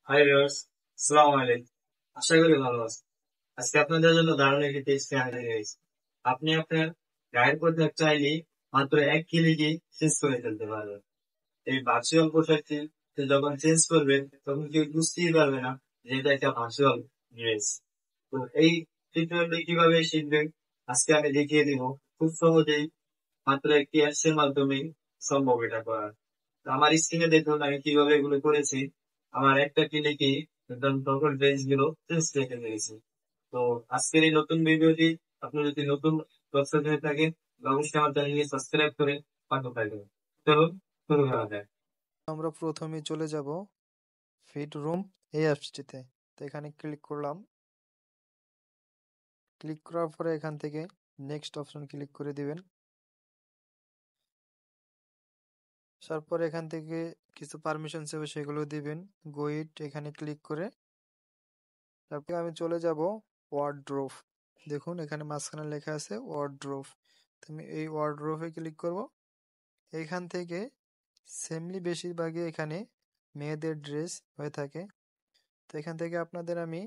Hi viewers, আসসালামু আলাইকুম। আশা করি ভালো আছেন। আজকে আপনাদের জন্য দারুণ একটি টেস্ট আনতে গেছি। আপনি আপনার গায়ের পোশাক চাইলে মাত্র এক ক্লিকে চেঞ্জ করে ফেলতে পারবেন। এই ভার্চুয়াল পোশাকটি যখন চেঞ্জ করবেন তখন কেউ বুঝতেই পারবে না যে এটা একটা ভার্চুয়াল ড্রেস। তো এই টিউটোরিয়ালটি কিভাবে শিখবেন আজকে আমি দেখিয়ে দিব। খুব সহজেই মাত্র একটি অ্যাপস এর মাধ্যমে সম্ভব এটা করা। তো আমার স্ক্রিনে দেখুন আমি কিভাবে এগুলো করেছি। আমার একটা ক্লিকে একদম সকল ড্রেস গুলো চেঞ্জ রেখে দিয়েছি। তো আজকের এই নতুন ভিডিওটি আপনি যদি নতুন দর্শক হয়ে থাকেন অবশ্যই আমার চ্যানেলটি সাবস্ক্রাইব করে পাশে থাকবেন। চলুন শুরু করা যায়। আমরা প্রথমেই চলে যাব ফিট রুম এই অ্যাপসটিতে। তো এখানে ক্লিক করলাম। ক্লিক করার পরে এখান থেকে নেক্সট অপশন ক্লিক করে দিবেন। তারপর এখান থেকে কিছু পারমিশন চাইবে, সেগুলো দিবেন। গো ইট এখানে ক্লিক করে তারপরে আমি চলে যাব ওয়ার্ডরোব। দেখুন এখানে মাঝখানে লেখা আছে ওয়ার্ডরোব। তো আমি এই ওয়ার্ডরোবে ক্লিক করব। এইখান থেকে সেমলি বেশিরভাগই এখানে মেয়েদের ড্রেস হয়ে থাকে। তো এখান থেকে আপনাদের আমি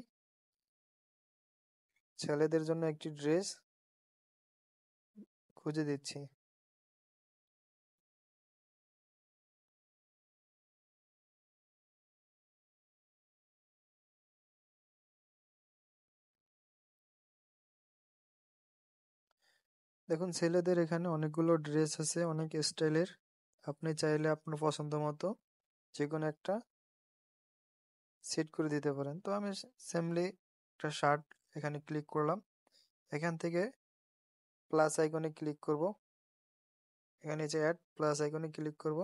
ছেলেদের জন্য একটি ড্রেস খুঁজে দিচ্ছি। দেখুন ছেলেদের এখানে অনেকগুলো ড্রেস আছে, অনেক স্টাইলের। আপনি চাইলে আপনার পছন্দ মতো যে কোনো একটা সেট করে দিতে পারেন। তো আমি সেমলি একটা শার্ট এখানে ক্লিক করলাম। এখান থেকে প্লাস আইকনে ক্লিক করব। এখানে যে অ্যাড প্লাস আইকনে ক্লিক করব।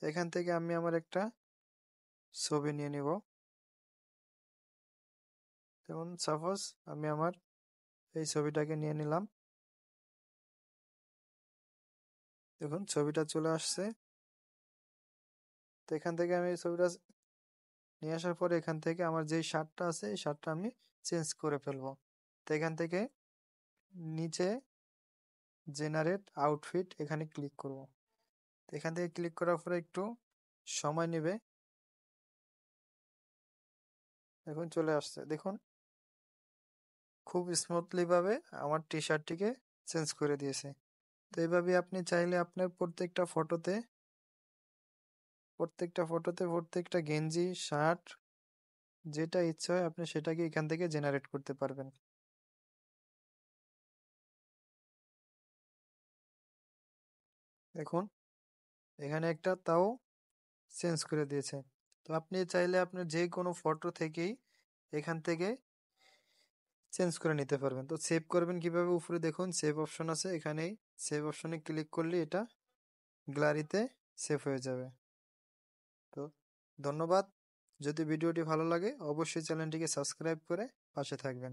এখান থেকে আমি আমার একটা ছবি নিয়ে নিব। যেমন সাপোজ আমি আমার এই ছবিটাকে নিয়ে নিলাম। দেখুন ছবিটা চলে আসছে। তো এখান থেকে আমি এই ছবিটা নিয়ে আসার পরে এখান থেকে আমার যেই শার্টটা আছে এই শার্টটা আমি চেঞ্জ করে ফেলবো। তো এখান থেকে নিচে জেনারেট আউটফিট এখানে ক্লিক করব। তো এখান থেকে ক্লিক করার পরে একটু সময় নেবে। এখন চলে আসছে দেখুন, খুব স্মুথলি ভাবে আমার টি শার্টটিকে চেঞ্জ করে দিয়েছে। তো এইভাবে আপনি চাইলে আপনার প্রত্যেকটা গেঞ্জি শার্ট যেটা ইচ্ছা হয় আপনি সেটাকে এখান থেকে জেনারেট করতে পারবেন। দেখুন এখানে একটা তাও চেঞ্জ করে দিয়েছে। তো আপনি চাইলে আপনার যে কোনো ফটো থেকেই এখান থেকে চেঞ্জ করে নিতে পারবেন। তো সেভ করবেন কিভাবে, উপরে দেখুন সেভ অপশন আছে, এখানেই সেভ অপশনে ক্লিক করলে এটা গ্যালারিতে সেভ হয়ে যাবে। তো ধন্যবাদ। যদি ভিডিওটি ভালো লাগে অবশ্যই চ্যানেলটিকে সাবস্ক্রাইব করে পাশে থাকবেন।